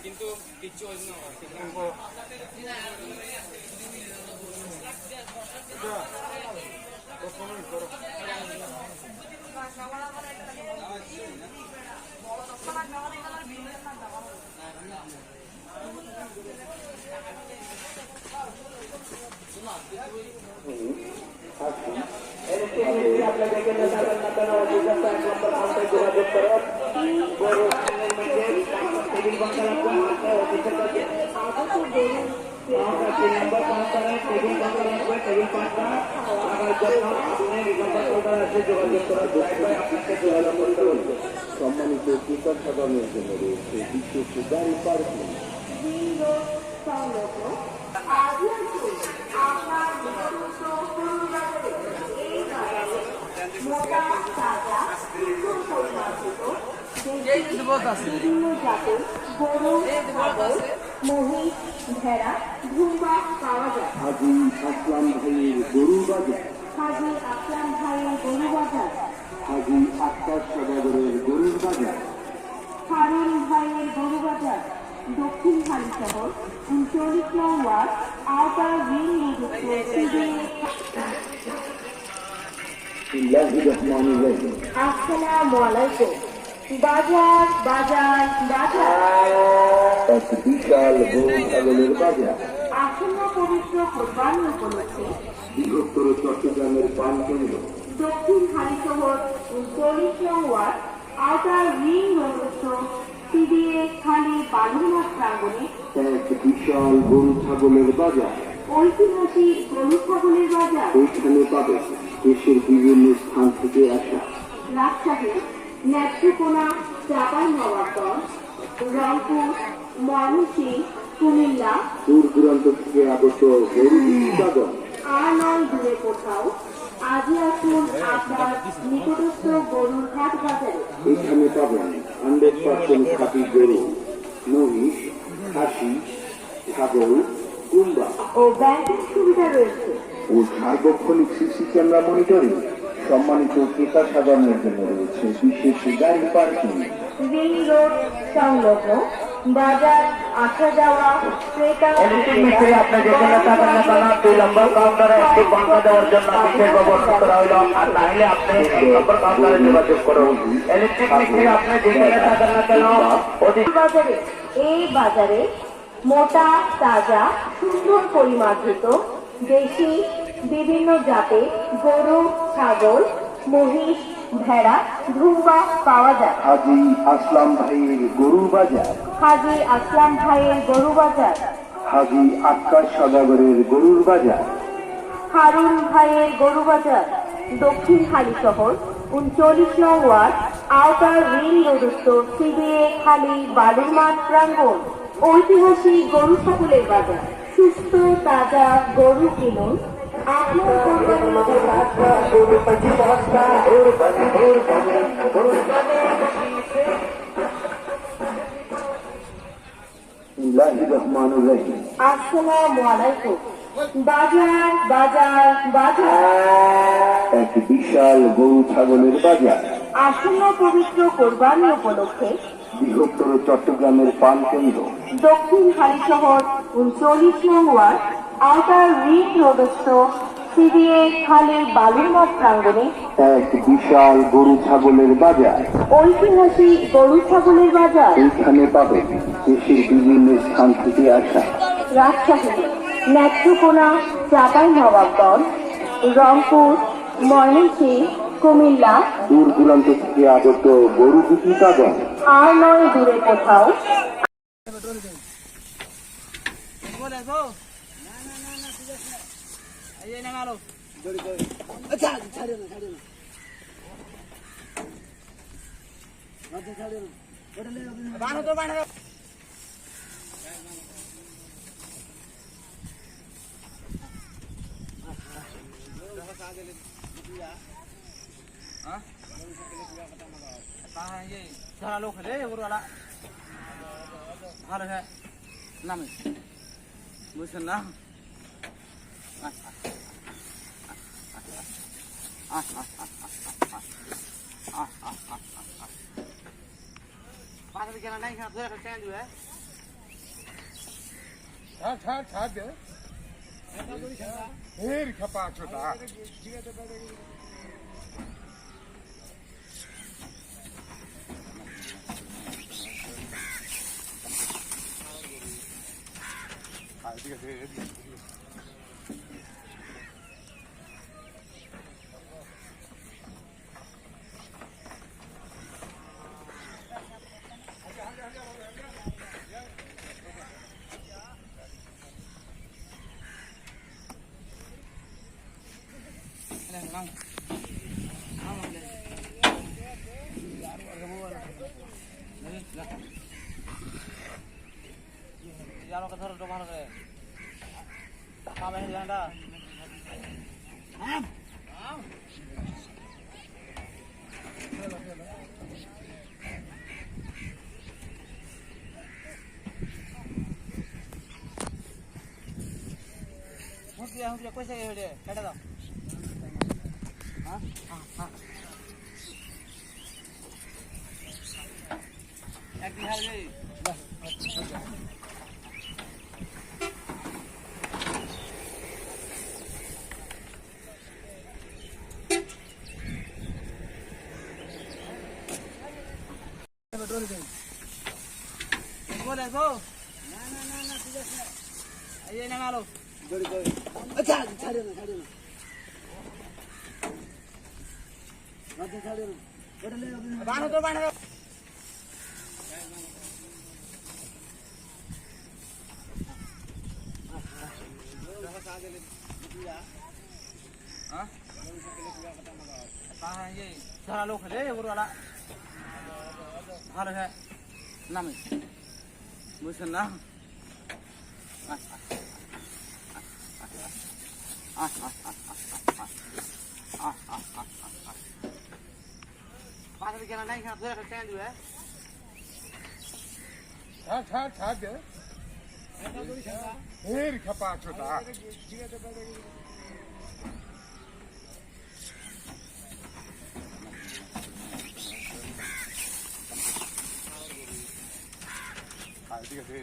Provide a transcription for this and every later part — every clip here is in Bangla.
কিন্তু কিচ্ছু হয়েছে সম্মানিত কৃষক সাধারণের জন্য রয়েছে বিশেষ গাড়ি পার্কিং। বিভিন্ন জাতের গরু, ছাগল, মহিষ, ভেড়া, ধুমা পাওয়া যায়। হাজি আসলাম ভাইয়ের গরু বাজার, হাজি আসলাম ভাইয়ের গরু বাজার, হাজি আক্তার সদাগরের গরুর বাজার, হারুন ভাইয়ের গরু বাজার, দক্ষিণ হালি শহর 39 নং ওয়ার্ড আওতার রিং আসসালামু আলাইকুম। বাজার বাজার বাজার, এক বিশাল গরু ছাগলের বাজার। আসন্ন পবিত্র কোরবানি উপলক্ষে বৃহত্তর চট্টগ্রামের প্রাণকেন্দ্র দক্ষিণ হালি শহর 39 নং ওয়ার্ড আওতার রিং রোডস্থ সিডিএ খালি বালুরঘাট প্রাঙ্গণে এক বিশাল গরু ছাগলের বাজার। ঐতিহাসিক গরু ছাগলের বাজার। এইখানে পাবে দেশের বিভিন্ন স্থান থেকে আসা রাজশাহী, নেত্রকোনা, চাঁপাইনবাবগঞ্জ, রংপুর, ময়মনসিংহ, কুমিল্লা, দূর দূরান্ত থেকে আগত গরু উৎপাদন। আর নয় দূরে কোথাও, আজই আসুন আপনার নিকটস্থ গরুর হাট বাজারে। এখানে পাবেন 100% খাঁটি গরু, মহিষ, খাসি, ছাগল, কুম্বা ও ব্যাংকের সুবিধা রয়েছে। ও সার্বক্ষণিক সিসি ক্যামেরা মনিটরিং। সম্মানিত ক্রেতা সাধারণের জন্য রয়েছে বিশেষ গাড়ি পার্কিং। রিং রোড সংলগ্ন বাজার আসা যাওয়া ক্রেতা ইলেকট্রিক মিস্ত্রি আপনি যেখানে থাকেন না কেন 2 নম্বর কাউন্টারে একটি পাঙ্খা দেওয়ার জন্য বিশেষ ব্যবস্থা করা হলো। আর না হলে আপনি 1 নম্বর কাউন্টারে যোগাযোগ করুন। ইলেকট্রিক মিস্ত্রি আপনি যেখানে থাকেন না কেন বাজারে, এই বাজারে মোটা, তাজা, সুন্দর পরিমার্জিত দেশি বিভিন্ন জাতের গরু, ছাগল, মহিষ, ভেড়া, ধুমা পাওয়া যায়। হাজি আসলাম ভাইয়ের গরু বাজার, হাজি আসলাম ভাইয়ের গরু বাজার, হাজি আক্তার সদাগরের গরুর বাজার, হারুন ভাইয়ের গরু বাজার, দক্ষিণ হালি শহর 39 নং ওয়ার্ড আউটার রিং রোডস্থ সিবিএ খালি বালুর মাঠ প্রাঙ্গণ, ঐতিহাসিক গরু ছাগলের বাজার। সুস্থ তাজা গরু কিনুন আপনার রহমানুর রহিম। আসসালামু আলাইকুম। বাজার বাজার বাজার, এক বিশাল গরু ছাগলের বাজার। আসন্ন পবিত্র কোরবানি উপলক্ষে বৃহত্তর চট্টগ্রামের পান কেন্দ্র, দক্ষিণ হালিশহর 39 নং ওয়ার্ড, আউটার রিং রোডস্থ সিবিএ খালি বালুর মাঠ প্রাঙ্গণে এক বিশাল গরু ছাগলের বাজার। ঐতিহাসিক গরু ছাগলের বাজার। এইখানে পাবেন দেশের বিভিন্ন স্থান থেকে আসা রাজশাহী, নেত্রকোনা, চাঁপাইনবাবগঞ্জ, রংপুর, ময়মনসিংহ, কুমিল্লা, দূর দূরান্ত থেকে আগত গরু বিক্রেতাগণ আর নয় দূরে কোথাও। লোক হলে ওগুলা ভালো হ্যাঁ নামে বুঝছেন না পাশে কেনা নাই খারাপ ধরে একটা দিবে ছাড় দে ফের খেপা ছোটা ঠিক আছে জানো কথা ধরো ভালো করে কামে জানটা হুঁকিয়া কইসা গেলে কেটে দাও হ্যাঁ হ্যাঁ একদিন হারবে বলে গো না না না না ঠিক আছে এই না মারো জড়ি জড়ি আচ্ছা ছাড়ে না আচ্ছা ছাড়ে না ওটা লে বানো তো বানো সারা লোক হলে ওগুলা ভালো হ্যাঁ নামে বুঝছেন না পাশে কেনা নাই খারাপ ধরে একটা দিবে ছাড় দে ফের খেপা ছোটা ঠিক আছে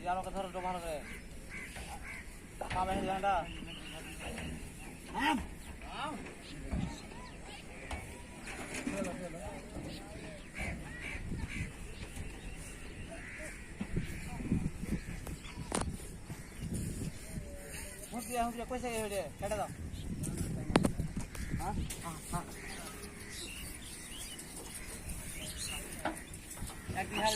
জানো কথা ধরো ভালো করে কামে জানটা হুঁকরিয়া পয়সা গিয়ে ওইটা কেটে দাও হ্যাঁ হ্যাঁ এক বিঘা